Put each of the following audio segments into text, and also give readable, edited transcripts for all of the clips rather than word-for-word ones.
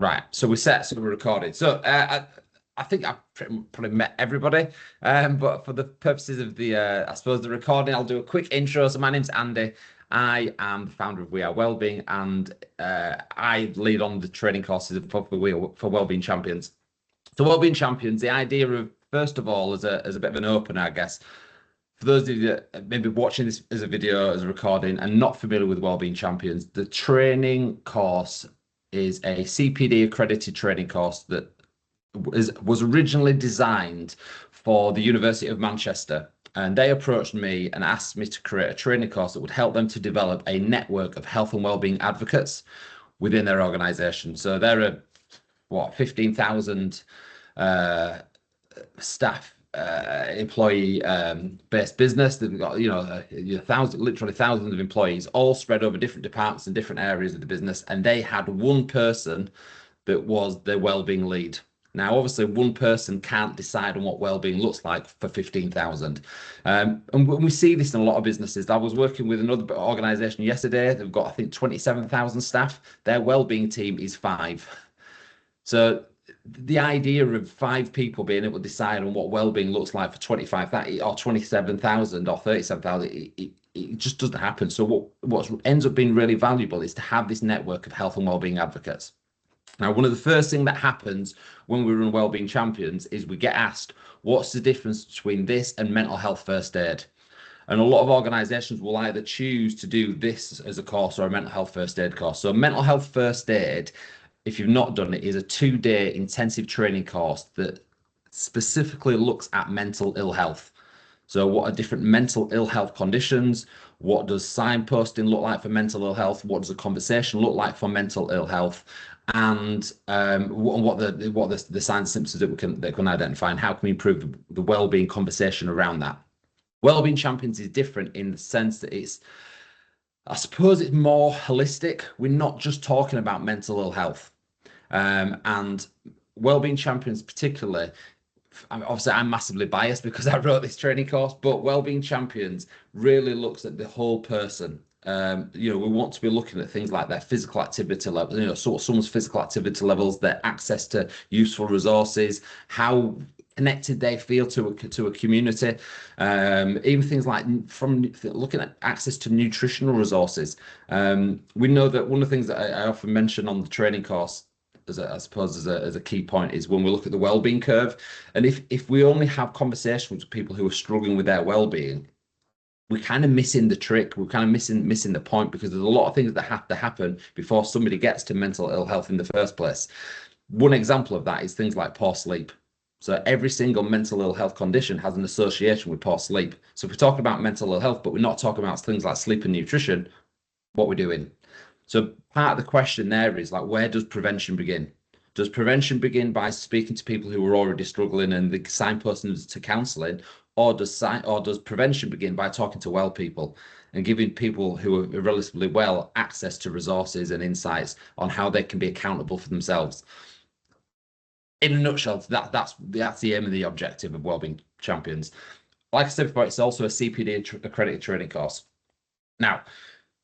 Right. So we're set. So we're recording. So I think I've probably met everybody. But for the purposes of the, I suppose the recording, I'll do a quick intro. So my name's Andy. I am the founder of We Are Wellbeing, and I lead on the training courses for Wellbeing Champions. So Wellbeing Champions, the idea of first of all, as a bit of an opener, I guess, for those of you that may be watching this as a video, as a recording, and not familiar with Wellbeing Champions, the training course is a CPD accredited training course that was originally designed for the University of Manchester. And they approached me and asked me to create a training course that would help them to develop a network of health and wellbeing advocates within their organization. So they're a, what, 15,000 staff employee based business. They've got literally thousands of employees all spread over different departments and different areas of the business, and they had one person that was their wellbeing lead. Now, obviously, one person can't decide on what well-being looks like for 15,000. And we see this in a lot of businesses. I was working with another organization yesterday. They've got, I think, 27,000 staff. Their well-being team is 5. So the idea of 5 people being able to decide on what well-being looks like for 25,000 or 27,000 or 37,000, it just doesn't happen. So what ends up being really valuable is to have this network of health and wellbeing advocates. Now, one of the first things that happens when we run Wellbeing Champions is we get asked, what's the difference between this and mental health first aid? And a lot of organizations will either choose to do this as a course or a mental health first aid course. So mental health first aid, if you've not done it, is a 2-day intensive training course that specifically looks at mental ill health. So what are different mental ill health conditions? What does signposting look like for mental ill health? What does a conversation look like for mental ill health? And what the signs and symptoms that can identify, and how can we improve the well-being conversation around that? Wellbeing Champions is different in the sense that I suppose it's more holistic. We're not just talking about mental ill health. And Wellbeing Champions particularly, obviously I'm massively biased because I wrote this training course, but Wellbeing Champions really looks at the whole person. We want to be looking at things like their physical activity level, sort of someone's physical activity levels, their access to useful resources, how connected they feel to a community, even things like from looking at access to nutritional resources. We know that one of the things that I often mention on the training course, I suppose as a key point, is when we look at the well-being curve, and if we only have conversations with people who are struggling with their well-being, we're kind of missing the trick. We're kind of missing the point, because there's a lot of things that have to happen before somebody gets to mental ill health in the first place. One example of that is things like poor sleep. So every single mental ill health condition has an association with poor sleep. So if we're talking about mental ill health, but we're not talking about things like sleep and nutrition, what we're doing. So part of the question there is, like, where does prevention begin? Does prevention begin by speaking to people who are already struggling and the signposting to counselling, or does prevention begin by talking to well people and giving people who are relatively well access to resources and insights on how they can be accountable for themselves? In a nutshell, that's the aim and the objective of Wellbeing Champions. Like I said before, it's also a CPD accredited training course. Now,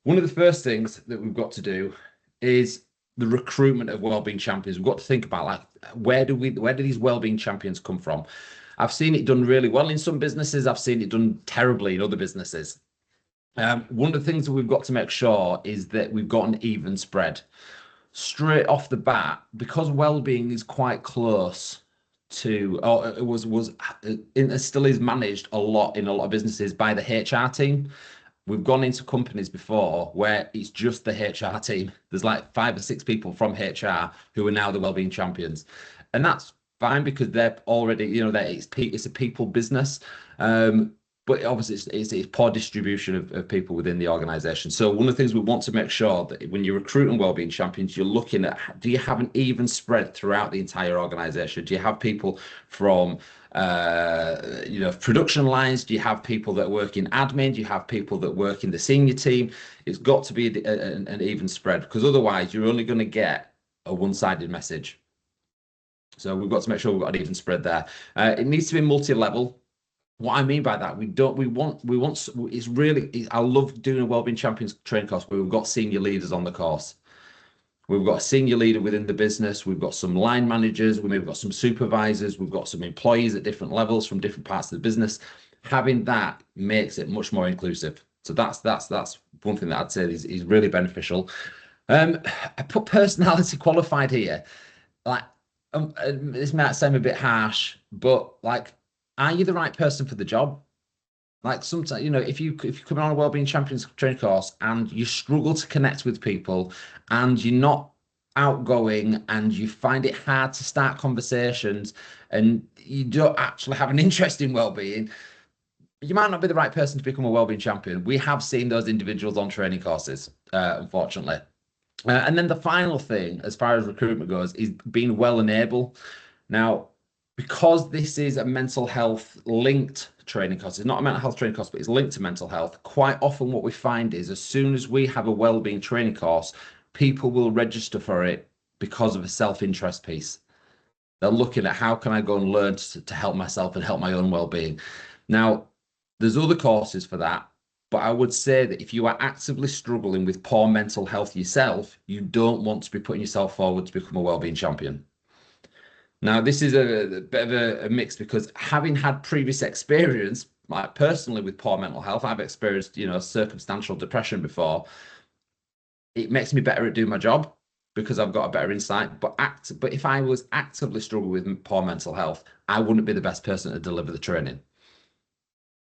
one of the first things that we've got to do is the recruitment of Wellbeing Champions. We've got to think about, like, where do these Wellbeing Champions come from? I've seen it done really well in some businesses. I've seen it done terribly in other businesses. One of the things that we've got to make sure is that we've got an even spread. Straight off the bat, because wellbeing is quite close to, or it still is managed a lot in a lot of businesses by the HR team. We've gone into companies before where it's just the HR team. There's like 5 or 6 people from HR who are now the wellbeing champions, and that's fine because they're already, it's a people business. But obviously it's poor distribution of people within the organization. So one of the things we want to make sure that when you're recruiting wellbeing champions, you're looking at, do you have an even spread throughout the entire organization? Do you have people from production lines? Do you have people that work in admin? Do you have people that work in the senior team? It's got to be an even spread, because otherwise you're only going to get a one-sided message. So we've got to make sure we've got an even spread there. It needs to be multi-level. What I mean by that, I love doing a Wellbeing Champions training course where we've got senior leaders on the course. We've got a senior leader within the business. We've got some line managers. We've got some supervisors. We've got some employees at different levels from different parts of the business. Having that makes it much more inclusive. So that's one thing that I'd say is really beneficial. I put personality qualified here. Like, this might sound a bit harsh, but like, are you the right person for the job? Like sometimes, if you come on a Wellbeing Champions training course and you struggle to connect with people and you're not outgoing and you find it hard to start conversations and you don't actually have an interest in well-being, you might not be the right person to become a wellbeing champion. We have seen those individuals on training courses, unfortunately. And then the final thing, as far as recruitment goes, is being well enabled. Now, because this is a mental health linked training course, it's not a mental health training course, but it's linked to mental health. Quite often, what we find is as soon as we have a wellbeing training course, people will register for it because of a self-interest piece. They're looking at how can I go and learn to help myself and help my own well-being. Now, there's other courses for that, but I would say that if you are actively struggling with poor mental health yourself, you don't want to be putting yourself forward to become a wellbeing champion. Now, this is a bit of a mix because having had previous experience, like personally with poor mental health, I've experienced, circumstantial depression before. It makes me better at doing my job because I've got a better insight. But if I was actively struggling with poor mental health, I wouldn't be the best person to deliver the training.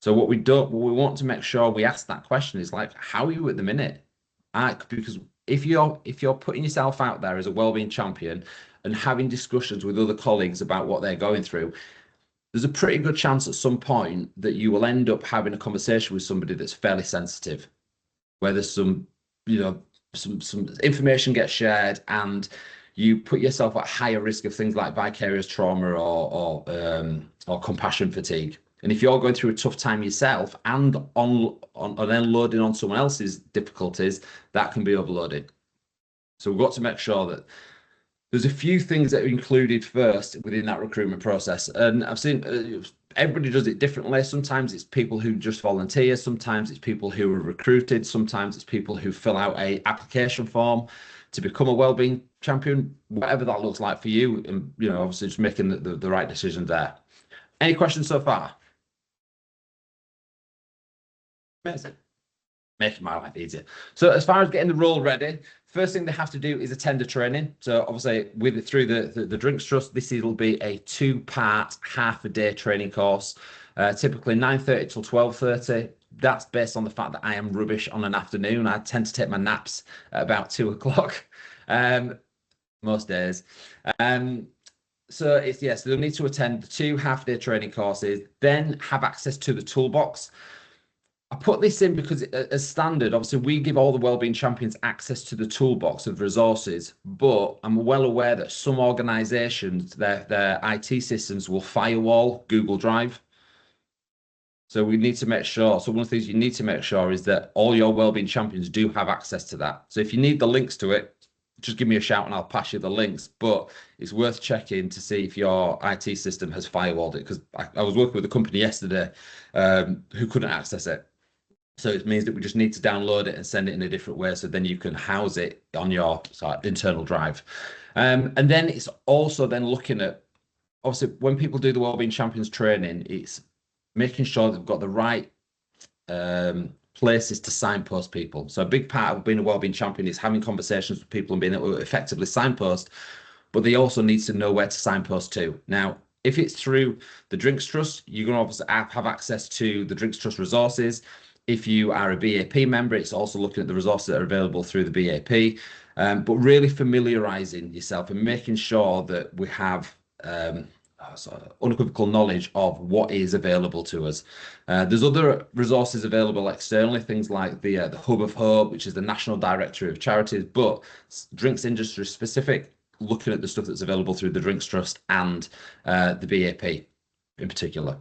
So what we want to make sure we ask that question is like, how are you at the minute? Because if you're putting yourself out there as a wellbeing champion and having discussions with other colleagues about what they're going through, there's a pretty good chance at some point that you will end up having a conversation with somebody that's fairly sensitive, where there's some information gets shared and you put yourself at higher risk of things like vicarious trauma or compassion fatigue. And if you're going through a tough time yourself and then loading on someone else's difficulties, that can be overloaded. So we've got to make sure that there's a few things that are included first within that recruitment process. And I've seen everybody does it differently. Sometimes it's people who just volunteer. Sometimes it's people who are recruited. Sometimes it's people who fill out a application form to become a wellbeing champion, whatever that looks like for you. And, obviously just making the right decision there. Any questions so far? Amazing. Making my life easier. So as far as getting the role ready, first thing they have to do is attend a training. So obviously through the Drinks Trust, will be a 2-part half-a-day training course, typically 9:30 till 12:30. That's based on the fact that I am rubbish on an afternoon. I tend to take my naps at about 2 o'clock most days. So they'll need to attend the 2 half-day training courses, then have access to the toolbox. I put this in because as standard, obviously we give all the wellbeing champions access to the toolbox of resources, but I'm well aware that some organizations, their IT systems will firewall Google Drive. So we need to make sure. So one of the things you need to make sure is that all your wellbeing champions do have access to that. So if you need the links to it, just give me a shout and I'll pass you the links. But it's worth checking to see if your IT system has firewalled it, because I was working with a company yesterday who couldn't access it. So it means that we just need to download it and send it in a different way, so then you can house it on your internal drive. And then it's also then looking at, obviously, when people do the Wellbeing Champions training, it's making sure they've got the right places to signpost people. So a big part of being a Wellbeing Champion is having conversations with people and being able to effectively signpost, but they also need to know where to signpost to. Now, if it's through the Drinks Trust, you're going to obviously have access to the Drinks Trust resources. If you are a BAP member, it's also looking at the resources that are available through the BAP, but really familiarizing yourself and making sure that we have unequivocal knowledge of what is available to us. There's other resources available externally, things like the Hub of Hope, which is the National Directory of Charities, but drinks industry specific, looking at the stuff that's available through the Drinks Trust and the BAP in particular.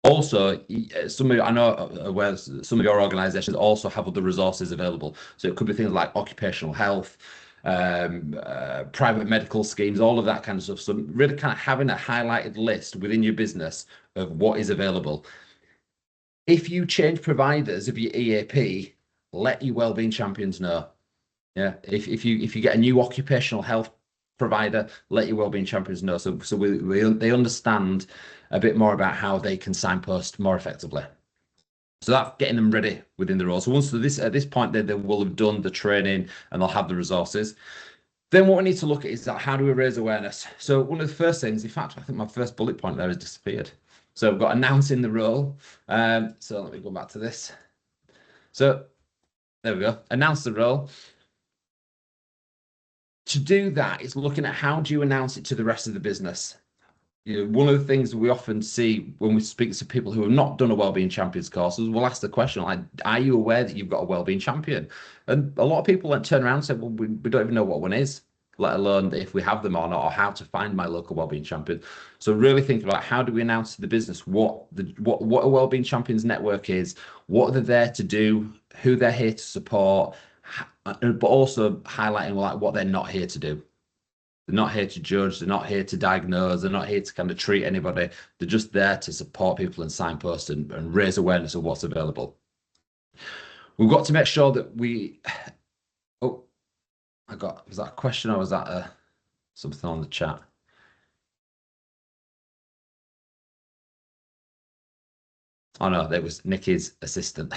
Also, I know where some of your organizations also have other resources available. So it could be things like occupational health, private medical schemes, all of that kind of stuff. So really kind of having a highlighted list within your business of what is available. If you change providers of your EAP, let your wellbeing champions know. Yeah, if you get a new occupational health provider, let your wellbeing champions know. So they understand a bit more about how they can signpost more effectively. So that's getting them ready within the role. So once at this point, they will have done the training and they'll have the resources. Then what we need to look at is that how do we raise awareness? So one of the first things, in fact, I think my first bullet point there has disappeared. So we've got announcing the role. So let me go back to this. So there we go. Announce the role. To do that, it's looking at how do you announce it to the rest of the business. One of the things we often see when we speak to people who have not done a wellbeing champions course is we'll ask the question like, are you aware that you've got a wellbeing champion? And a lot of people then turn around and say, well, we don't even know what one is, let alone if we have them or not, or how to find my local wellbeing champion. So really think about how do we announce to the business what a wellbeing champions network is, what they're there to do, who they're here to support, but also highlighting like what they're not here to do. They're not here to judge. They're not here to diagnose. They're not here to kind of treat anybody. They're just there to support people and signpost and raise awareness of what's available. We've got to make sure that we. Oh, was that a question or was that something on the chat? Oh no, that was Nikki's assistant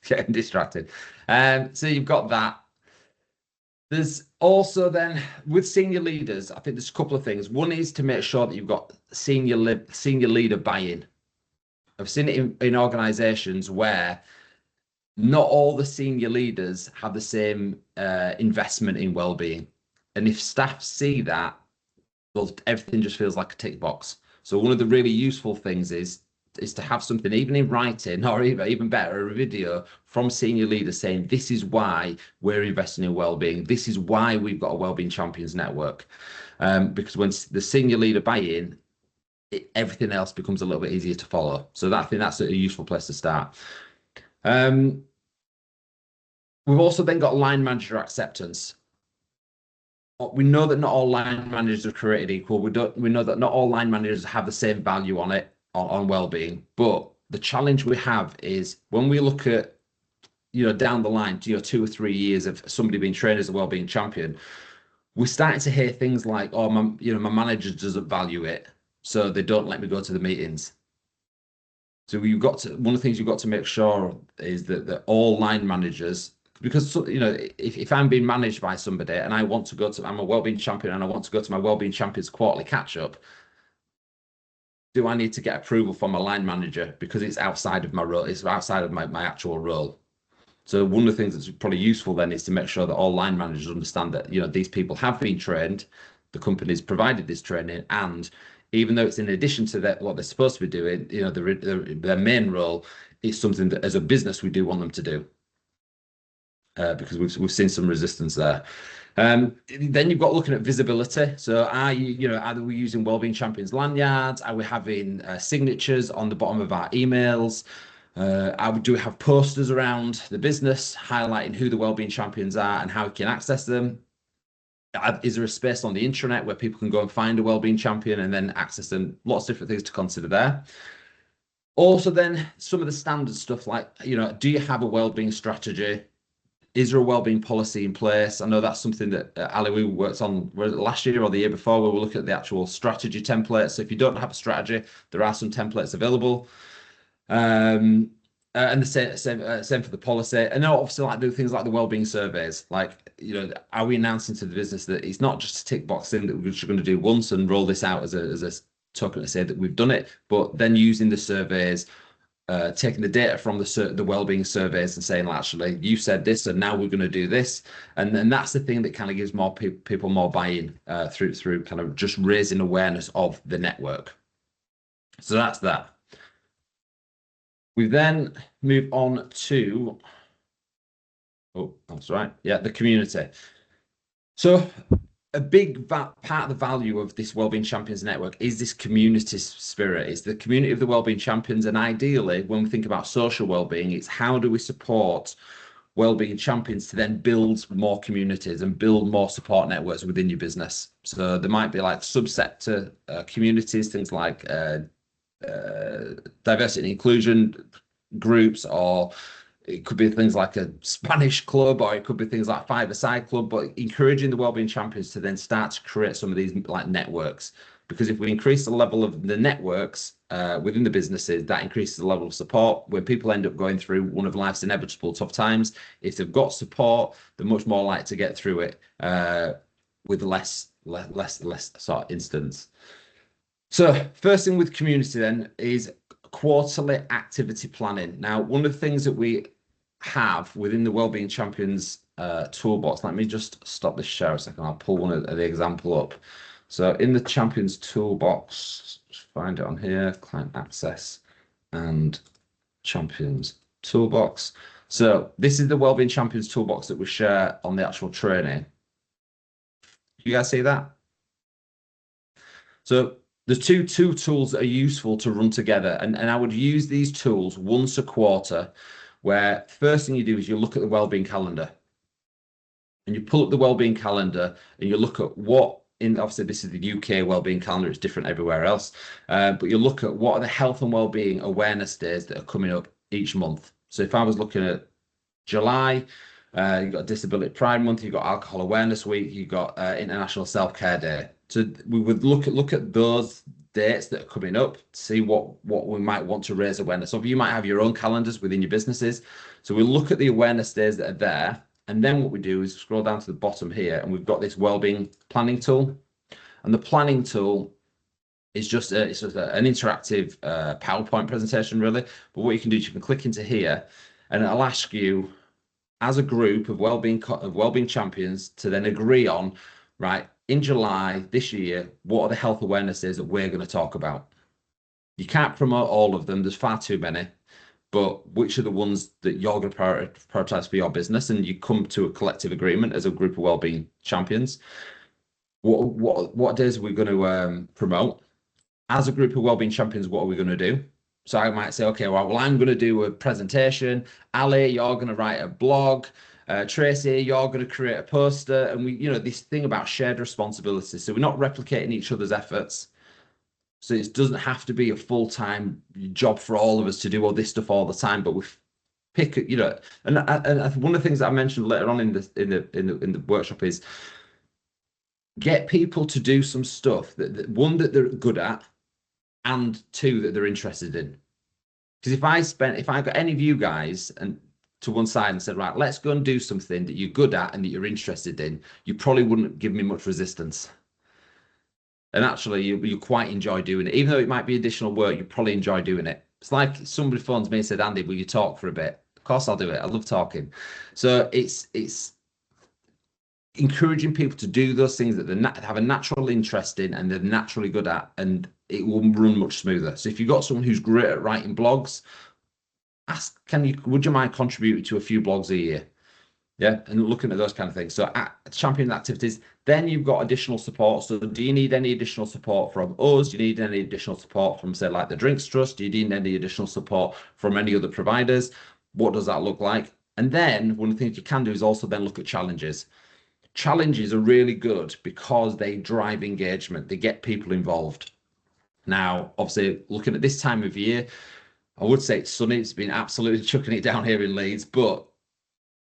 getting distracted. So you've got that. There's also then with senior leaders, I think there's a couple of things. One is to make sure that you've got senior leader buy-in. I've seen it in organizations where not all the senior leaders have the same investment in well-being. And if staff see that, well, everything just feels like a tick box. So one of the really useful things is to have something, even in writing, or even better, a video from senior leaders saying, this is why we're investing in wellbeing. This is why we've got a Wellbeing Champions Network. Because when the senior leader buy in, everything else becomes a little bit easier to follow. So I think that's a useful place to start. We've also then got line manager acceptance. We know that not all line managers are created equal. We know that not all line managers have the same value on it, on well-being. But the challenge we have is when we look at, down the line, 2 or 3 years of somebody being trained as a well-being champion, we're starting to hear things like, oh, my manager doesn't value it, so they don't let me go to the meetings. So one of the things you've got to make sure is that all line managers, because if I'm being managed by somebody and I want to I'm a wellbeing champion and I want to go to my wellbeing champions quarterly catch up, do I need to get approval from my line manager because it's outside of my role? It's outside of my actual role. So one of the things that's probably useful then is to make sure that all line managers understand that these people have been trained, the company's provided this training, and even though it's in addition to what they're supposed to be doing, their main role is something that as a business we do want them to do. Because we've seen some resistance there. Then you've got looking at visibility. So are we using Wellbeing Champions lanyards? Are we having signatures on the bottom of our emails? Do we have posters around the business highlighting who the Wellbeing Champions are and how we can access them? Is there a space on the intranet where people can go and find a Wellbeing Champion and then access them? Lots of different things to consider there. Also then some of the standard stuff like, do you have a wellbeing strategy? Is there a wellbeing policy in place? I know that's something that Ali, we worked on last year or the year before, where we look at the actual strategy templates. So if you don't have a strategy, there are some templates available. And the same for the policy. And then obviously do things like the wellbeing surveys. Like, are we announcing to the business that it's not just a tick box thing that we're just going to do once and roll this out as a token to say that we've done it, but then using the surveys, taking the data from the wellbeing surveys and saying, well, actually, you said this, and now we're going to do this, and then that's the thing that kind of gives more people more buy-in through kind of just raising awareness of the network. So that's that. We then move on to, that's right, yeah, the community. So a big part of the value of this Wellbeing Champions Network is this community spirit. It's the community of the Wellbeing Champions. And ideally, when we think about social wellbeing, it's how do we support Wellbeing Champions to then build more communities and build more support networks within your business. So there might be like subsector communities, things like diversity and inclusion groups, or it could be things like a Spanish club, or it could be things like five-a-side club, but encouraging the Wellbeing Champions to then start to create some of these like networks. Because if we increase the level of the networks within the businesses, that increases the level of support. When people end up going through one of life's inevitable tough times, if they've got support, they're much more likely to get through it with less sort of instance. So first thing with community then is quarterly activity planning. Now, one of the things that we have within the Wellbeing Champions toolbox, let me just stop this share a second. I'll pull one of the example up. So in the Champions toolbox, just find it on here, client access and Champions toolbox. So this is the Wellbeing Champions toolbox that we share on the actual training. You guys see that? So there's two tools that are useful to run together, and I would use these tools once a quarter, where first thing you do is you look at the wellbeing calendar, and you pull up the wellbeing calendar and you look at what obviously this is the UK wellbeing calendar, it's different everywhere else, but you look at what are the health and wellbeing awareness days that are coming up each month. So if I was looking at July, you've got Disability Pride Month, you've got Alcohol Awareness Week, you've got International Self-Care Day. So we would look at those dates that are coming up, see what we might want to raise awareness of. You might have your own calendars within your businesses. So we'll look at the awareness days that are there. And then what we do is scroll down to the bottom here, and we've got this wellbeing planning tool. And the planning tool is just an interactive PowerPoint presentation, really. But what you can do is you can click into here, and it'll ask you, as a group of wellbeing champions, to then agree on, right, in July this year, what are the health awareness days that we're going to talk about? You can't promote all of them. There's far too many. But which are the ones that you're going to prioritize for your business? And you come to a collective agreement as a group of wellbeing champions. What days are we going to promote? As a group of wellbeing champions, what are we going to do? So I might say, okay, well, I'm going to do a presentation. Ali, you're going to write a blog. Tracy, you're going to create a poster. And we, this thing about shared responsibility. So we're not replicating each other's efforts. So it doesn't have to be a full-time job for all of us to do all this stuff all the time, but we pick, and one of the things that I mentioned later on in the workshop is get people to do some stuff that one, that they're good at, and two, that they're interested in. Because if I got any of you guys and to one side and said, right, let's go and do something that you're good at and that you're interested in, you probably wouldn't give me much resistance. And actually, you quite enjoy doing it. Even though it might be additional work, you probably enjoy doing it. It's like somebody phones me and said, Andy, will you talk for a bit? Of course I'll do it. I love talking. So it's encouraging people to do those things that they have a natural interest in and they're naturally good at, and it will run much smoother. So if you've got someone who's great at writing blogs, ask, would you mind contributing to a few blogs a year? Yeah, and looking at those kind of things. So champion activities, then you've got additional support. So do you need any additional support from us? Do you need any additional support from, say, like the Drinks Trust? Do you need any additional support from any other providers? What does that look like? And then one of the things you can do is also then look at challenges. Challenges are really good because they drive engagement. They get people involved. Now, obviously, looking at this time of year, I would say it's sunny. It's been absolutely chucking it down here in Leeds, but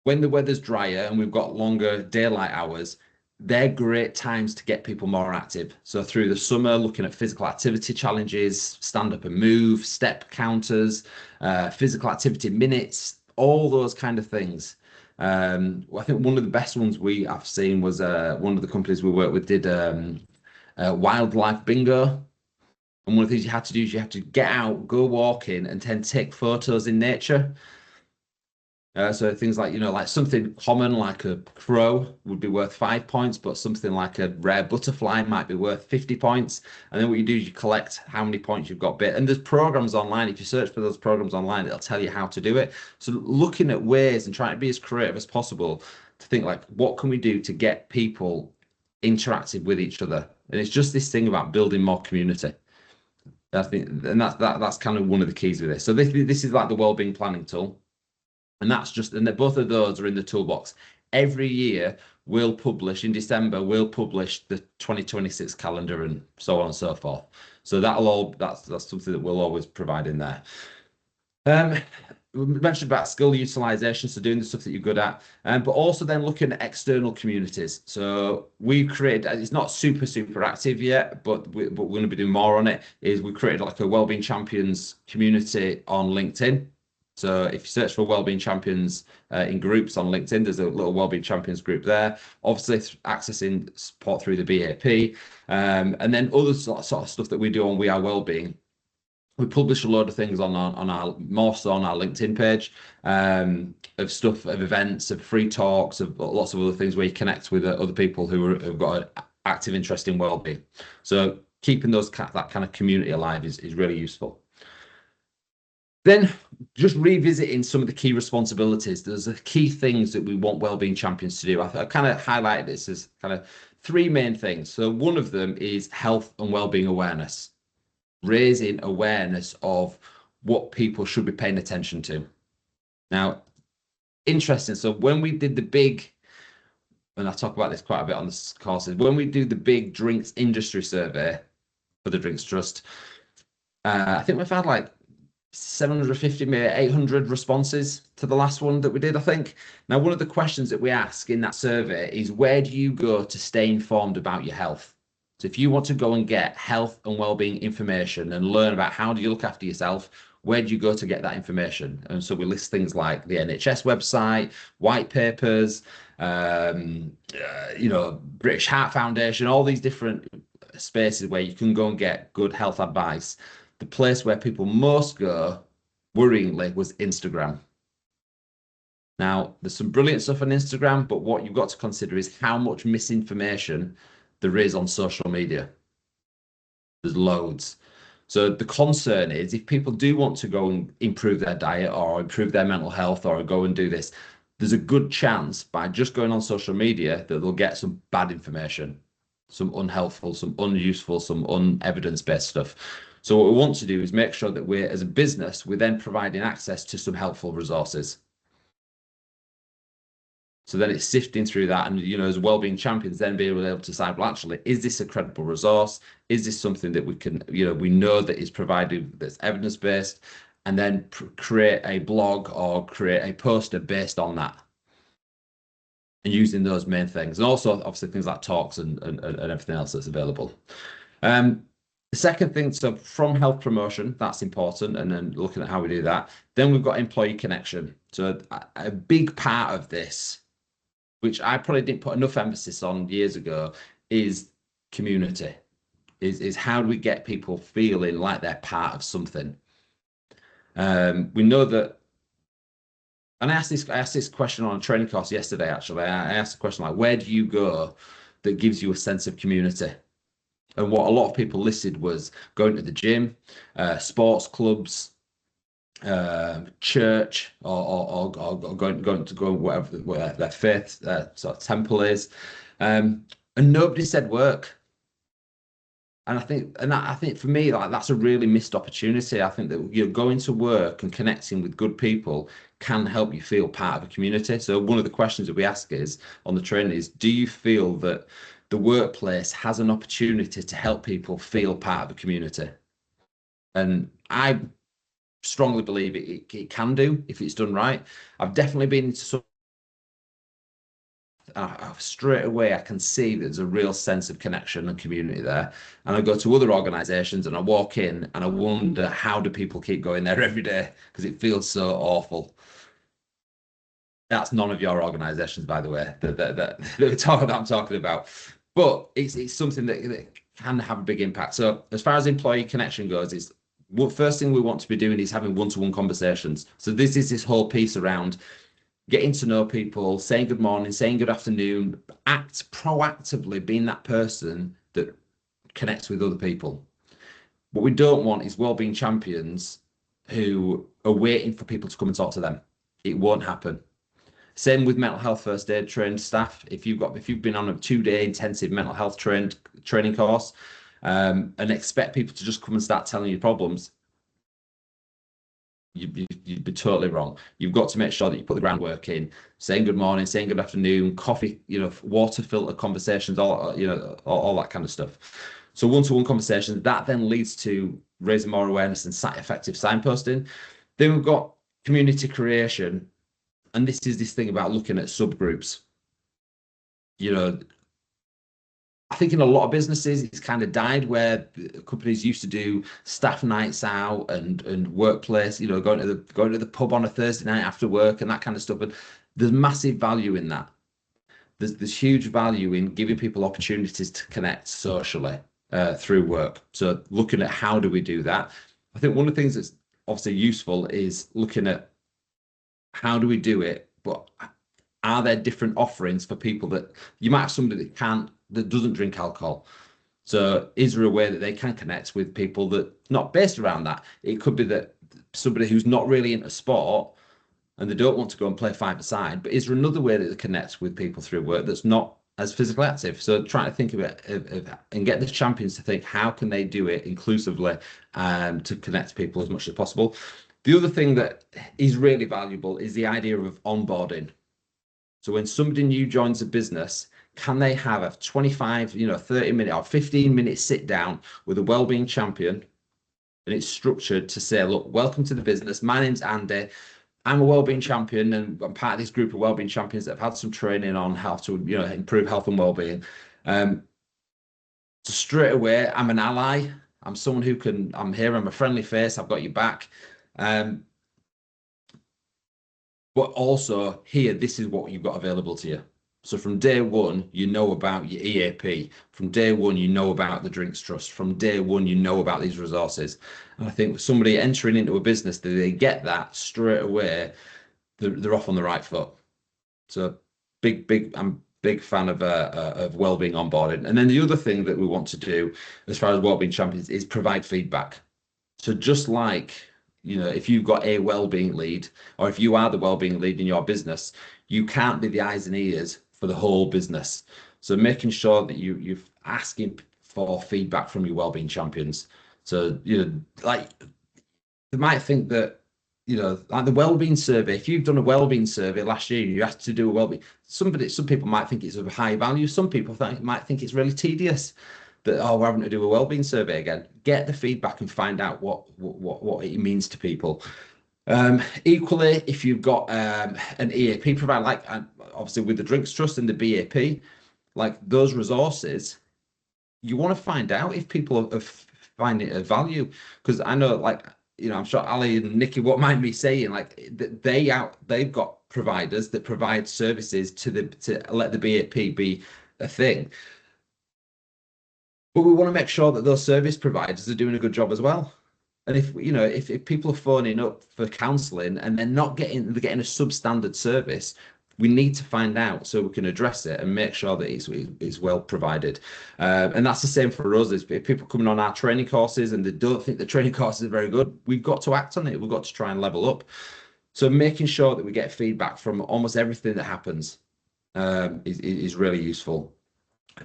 when the weather's drier and we've got longer daylight hours, they're great times to get people more active. So through the summer, looking at physical activity challenges, stand up and move, step counters, physical activity minutes, all those kind of things. I think one of the best ones I've seen was one of the companies we work with did wildlife bingo. And one of the things you had to do is you have to get out, go walking, and then take photos in nature. So things like, like something common like a crow would be worth 5 points, but something like a rare butterfly might be worth 50 points. And then what you do is you collect how many points you've got bit. And there's programs online. If you search for those programs online, it'll tell you how to do it. So looking at ways and trying to be as creative as possible to think like, what can we do to get people interactive with each other? And it's just this thing about building more community. That's kind of one of the keys with this. So this is like the wellbeing planning tool. And both of those are in the toolbox. Every year we'll publish in December, we'll publish the 2026 calendar and so on and so forth. So that's something that we'll always provide in there. we mentioned about skill utilization, so doing the stuff that you're good at, but also then looking at external communities. So we created, it's not super active yet, but we're going to be doing more on it, is we created like a Wellbeing Champions community on LinkedIn. So if you search for Wellbeing Champions in groups on LinkedIn, there's a little Wellbeing Champions group there. Obviously, accessing support through the BAP, and then other sort of stuff that we do on We Are Wellbeing. We publish a load of things on our more so on our LinkedIn page, of stuff, of events, of free talks, of lots of other things where you connect with other people who've got an active interest in wellbeing. So keeping that kind of community alive is really useful. Then just revisiting some of the key responsibilities. There's the key things that we want wellbeing champions to do. I kind of highlighted this as kind of three main things. So one of them is health and wellbeing awareness, raising awareness of what people should be paying attention to. Now, interesting. So when we did the big, and I talk about this quite a bit on the courses, when we do the big drinks industry survey for the Drinks Trust, I think we've had like 750, maybe 800 responses to the last one that we did, I think. Now, one of the questions that we ask in that survey is, where do you go to stay informed about your health? So if you want to go and get health and wellbeing information and learn about how do you look after yourself, where do you go to get that information? And so we list things like the NHS website, white papers, British Heart Foundation, all these different spaces where you can go and get good health advice. The place where people most go, worryingly, was Instagram. Now, there's some brilliant stuff on Instagram, but what you've got to consider is how much misinformation there is on social media. There's loads. So the concern is, if people do want to go and improve their diet or improve their mental health or go and do this, there's a good chance by just going on social media that they'll get some bad information, some unhelpful, some unuseful, some unevidence-based stuff. So what we want to do is make sure that we're, as a business, we're then providing access to some helpful resources. So then it's sifting through that, and as wellbeing champions, then being able to decide, well, actually, is this a credible resource? Is this something that we can, we know that is provided, that's evidence-based, and then create a blog or create a poster based on that, and using those main things, and also obviously things like talks and everything else that's available. The second thing, so from health promotion, that's important, and then looking at how we do that. Then we've got employee connection. So a big part of this, which I probably didn't put enough emphasis on years ago, is community. Is how do we get people feeling like they're part of something? We know that, and I asked this question on a training course yesterday, actually. I asked a question like, where do you go that gives you a sense of community? And what a lot of people listed was going to the gym, sports clubs, church, or going to go wherever where their faith sort of temple is, and nobody said work. And I think for me, like, that's a really missed opportunity. I think that you're going to work and connecting with good people can help you feel part of a community. So one of the questions that we ask is on the training is, do you feel that the workplace has an opportunity to help people feel part of a community? And I strongly believe it can do if it's done right. I've definitely been into some, straight away I can see there's a real sense of connection and community there. And I go to other organizations and I walk in and I wonder, how do people keep going there every day? Because it feels so awful. That's none of your organizations, by the way, that I'm talking about. But it's something that can have a big impact. So as far as employee connection goes, is what first thing we want to be doing is having one-to-one conversations. So this is this whole piece around getting to know people, saying good morning, saying good afternoon, act proactively, being that person that connects with other people. What we don't want is wellbeing champions who are waiting for people to come and talk to them. It won't happen. Same with mental health first aid trained staff. If you've been on a 2-day intensive mental health training course, and expect people to just come and start telling you problems, you'd be totally wrong. You've got to make sure that you put the groundwork in, saying good morning, saying good afternoon, coffee, water filter conversations, all that kind of stuff. So one-to-one conversations, that then leads to raising more awareness and effective signposting. Then we've got community creation. And this is this thing about looking at subgroups. You know, I think in a lot of businesses, it's kind of died where companies used to do staff nights out and workplace, you know, going to the pub on a Thursday night after work and that kind of stuff. And there's massive value in that. There's huge value in giving people opportunities to connect socially through work. So looking at how do we do that? I think one of the things that's obviously useful is looking at how do we do it, but are there different offerings for people that you might have somebody that doesn't drink alcohol. So is there a way that they can connect with people that not based around that? It could be that somebody who's not really into sport and they don't want to go and play five-a-side, but is there another way that they connect with people through work that's not as physically active? So trying to think of it and get the champions to think how can they do it inclusively to connect people as much as possible. The other thing that is really valuable is the idea of onboarding. So when somebody new joins a business, can they have a 25, 30-minute or 15-minute sit down with a wellbeing champion? And it's structured to say, look, welcome to the business. My name's Andy. I'm a wellbeing champion, and I'm part of this group of wellbeing champions that have had some training on how to, improve health and wellbeing. So straight away, I'm an ally. I'm someone who I'm here. I'm a friendly face. I've got your back. But also here, this is what you've got available to you. So from day one, you know about your EAP. From day one, you know about the Drinks Trust. From day one, you know about these resources. And I think somebody entering into a business, that they get that straight away, they're off on the right foot. So I'm big fan of wellbeing onboarding. And then the other thing that we want to do as far as wellbeing champions is provide feedback. So just like, if you've got a wellbeing lead, or if you are the wellbeing lead in your business, you can't be the eyes and ears for the whole business. So making sure that you're asking for feedback from your wellbeing champions. So, like they might think that, like the wellbeing survey, if you've done a wellbeing survey last year, you have to do a wellbeing. Some people might think it's of high value. Some people might think it's really tedious. That, we're having to do a wellbeing survey again. Get the feedback and find out what it means to people. Equally, if you've got an EAP provider, like obviously with the Drinks Trust and the BAP, like those resources, you want to find out if people are finding it of value. Because I know, like, I'm sure Ali and Nikki won't mind me saying, like, they've got providers that provide services to let the BAP be a thing. But we want to make sure that those service providers are doing a good job as well. And if people are phoning up for counselling and they're getting a substandard service, we need to find out so we can address it and make sure that it's well provided. And that's the same for us. If people coming on our training courses and they don't think the training courses are very good, we've got to act on it. We've got to try and level up. So making sure that we get feedback from almost everything that happens is really useful.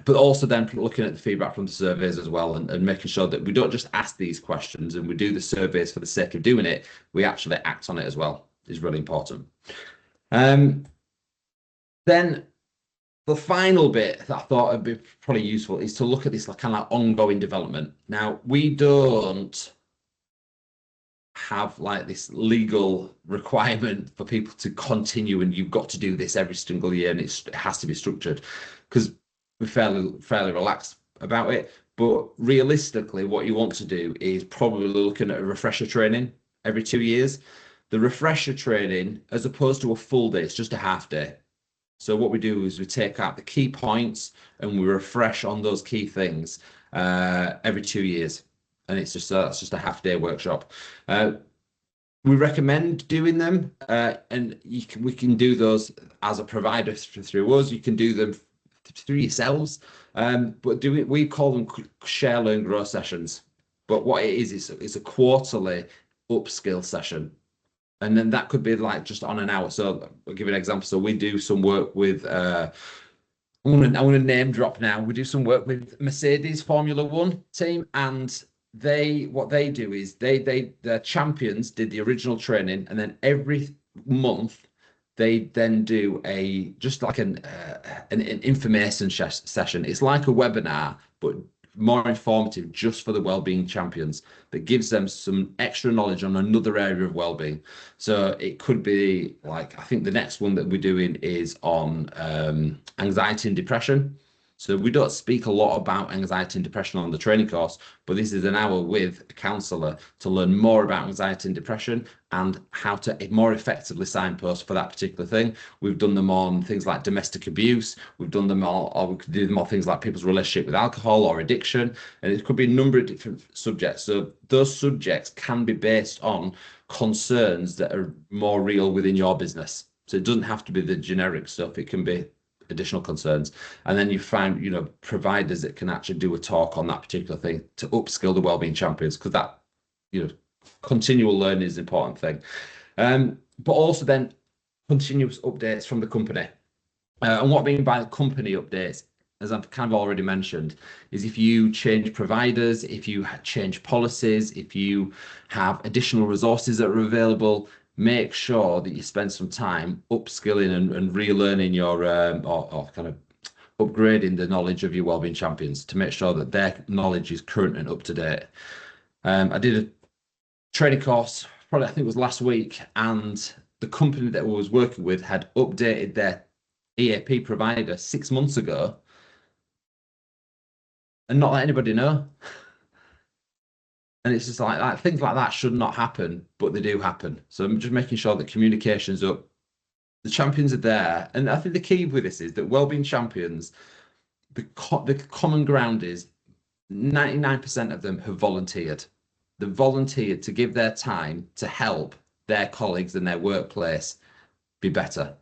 But also then looking at the feedback from the surveys as well and making sure that we don't just ask these questions and we do the surveys for the sake of doing it, we actually act on it as well is really important. Then the final bit that I thought would be probably useful is to look at this kind of ongoing development. Now, we don't have like this legal requirement for people to continue and you've got to do this every single year and it has to be structured, because we're fairly relaxed about it. But realistically, what you want to do is probably looking at a refresher training every 2 years. The refresher training, as opposed to a full day, it's just a half day. So what we do is we take out the key points and we refresh on those key things every 2 years. And it's just a half day workshop. We recommend doing them, and we can do those as a provider through us. You can do them through yourselves, but we call them share, learn, grow sessions. But what it is, it's a quarterly upskill session. And then that could be like just on an hour. So I'll give you an example. So we do some work with, I'm going to name drop now. We do some work with Mercedes Formula One team, and what they do is their champions did the original training, and then every month they then do just like an information session. It's like a webinar, but more informative just for the wellbeing champions, that gives them some extra knowledge on another area of wellbeing. So it could be like, I think the next one that we're doing is on anxiety and depression. So we don't speak a lot about anxiety and depression on the training course, but this is an hour with a counsellor to learn more about anxiety and depression and how to more effectively signpost for that particular thing. We've done them on things like domestic abuse. We've done them all, or we could do them on things like people's relationship with alcohol or addiction. And it could be a number of different subjects. So those subjects can be based on concerns that are more real within your business. So it doesn't have to be the generic stuff. It can be additional concerns, and then you find, you know, providers that can actually do a talk on that particular thing to upskill the wellbeing champions, because that, you know, continual learning is an important thing. But also then continuous updates from the company. And what I mean by company updates, as I've kind of already mentioned, is if you change providers, if you change policies, if you have additional resources that are available, make sure that you spend some time upskilling and relearning your or kind of upgrading the knowledge of your wellbeing champions to make sure that their knowledge is current and up to date. I did a training course, probably I think it was last week, and the company that I was working with had updated their EAP provider 6 months ago and not let anybody know. And it's just like things like that should not happen, but they do happen. So I'm just making sure that communication's up. The champions are there. And I think the key with this is that wellbeing champions, the common ground is 99% of them have volunteered. They've volunteered to give their time to help their colleagues in their workplace be better.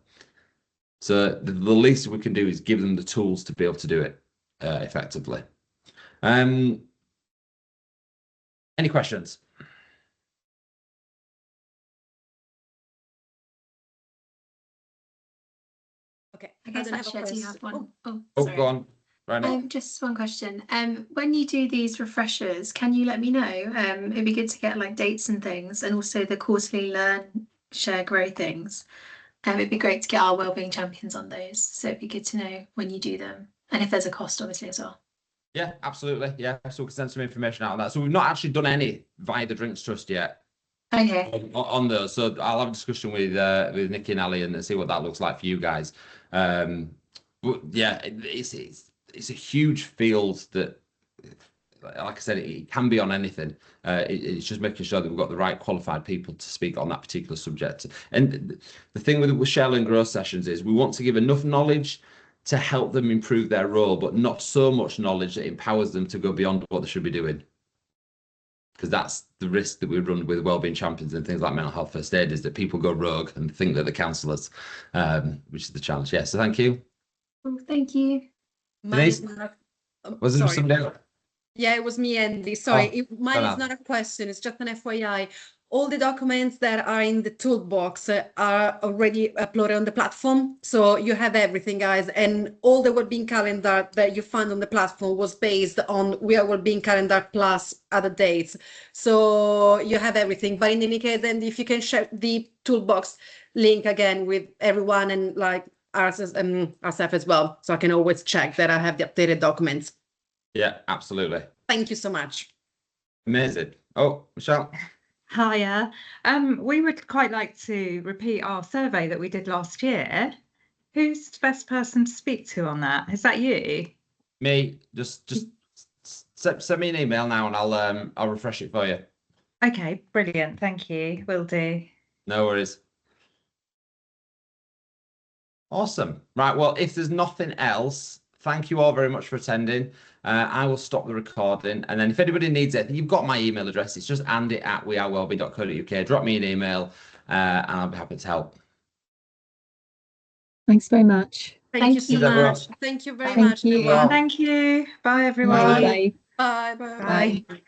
So the least we can do is give them the tools to be able to do it effectively. Any questions? Okay, I guess actually I do have one. Oh, Sorry. Go on. Right. Just one question. When you do these refreshers, can you let me know? It'd be good to get like dates and things, and also the quarterly learn, share, grow things. It'd be great to get our wellbeing champions on those. So it'd be good to know when you do them, and if there's a cost, obviously, as well. Yeah, absolutely. Yeah, so we can send some information out on that. So we've not actually done any via the Drinks Trust yet. Okay. On those, so I'll have a discussion with Nikki and Ali and see what that looks like for you guys. But yeah, it's a huge field that, like I said, it can be on anything. It's just making sure that we've got the right qualified people to speak on that particular subject. And the thing with Shell and Growth sessions is we want to give enough knowledge to help them improve their role, but not so much knowledge that empowers them to go beyond what they should be doing. Because that's the risk that we run with wellbeing champions and things like mental health first aid, is that people go rogue and think that they're counsellors, which is the challenge. Yeah, so thank you. Well, thank you. Denise, was there somebody else? Yeah, it was me, Andy. Sorry, mine is on. not a question. It's just an FYI. All the documents that are in the toolbox are already uploaded on the platform. So you have everything, guys. And all the wellbeing calendar that you find on the platform was based on We Are Wellbeing calendar plus other dates. So you have everything. But in any case, then if you can share the toolbox link again with everyone and like ourselves as well, so I can always check that I have the updated documents. Yeah, absolutely. Thank you so much. Amazing. Oh, Michelle. Hiya. We would quite like to repeat our survey that we did last year. Who's the best person to speak to on that? Is that you? Me. Just send me an email now and I'll refresh it for you. Okay, brilliant. Thank you. Will do. No worries. Awesome. Right. Well, if there's nothing else, thank you all very much for attending. I will stop the recording, and then if anybody needs it, you've got my email address. It's just andy@wearewellbeing.co.uk. Drop me an email, and I'll be happy to help. Thanks very much. Thank you so much. Thank you very much. You. Thank you. Bye, everyone. Bye. Bye. Bye.